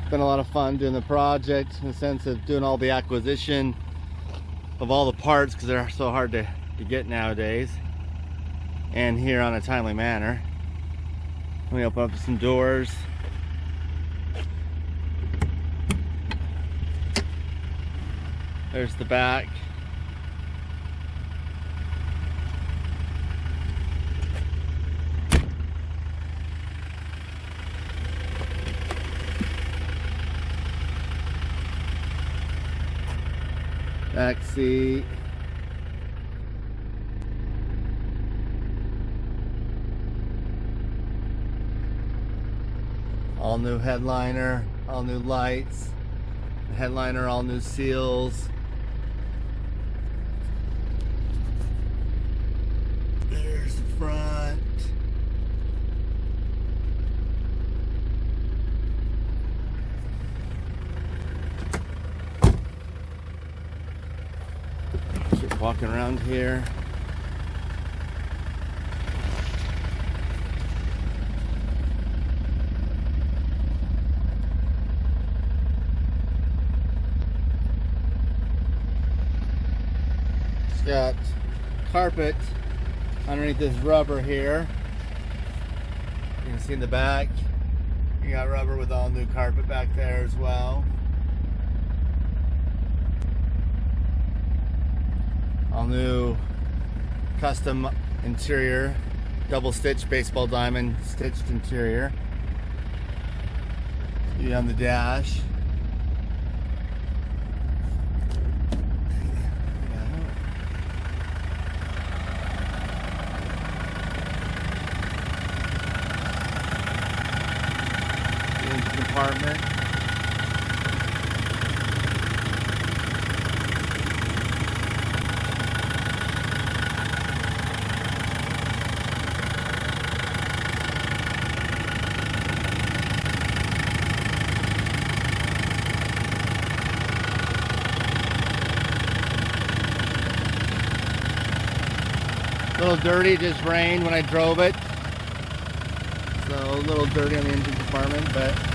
been a lot of fun doing the project in the sense of doing all the acquisition of all the parts because they're so hard to get nowadays, and here on a timely manner. Let me open up some doors. There's the back. Back seat. All new headliner, all new lights. Headliner, all new seals. There's the front. Just walking around here. It's got carpet underneath this rubber here. You can see in the back, you got rubber with all new carpet back there as well. All new custom interior, double stitch baseball diamond stitched interior. You on the dash. Compartment. A little dirty, just rained when I drove it. So a little dirty on the engine compartment, but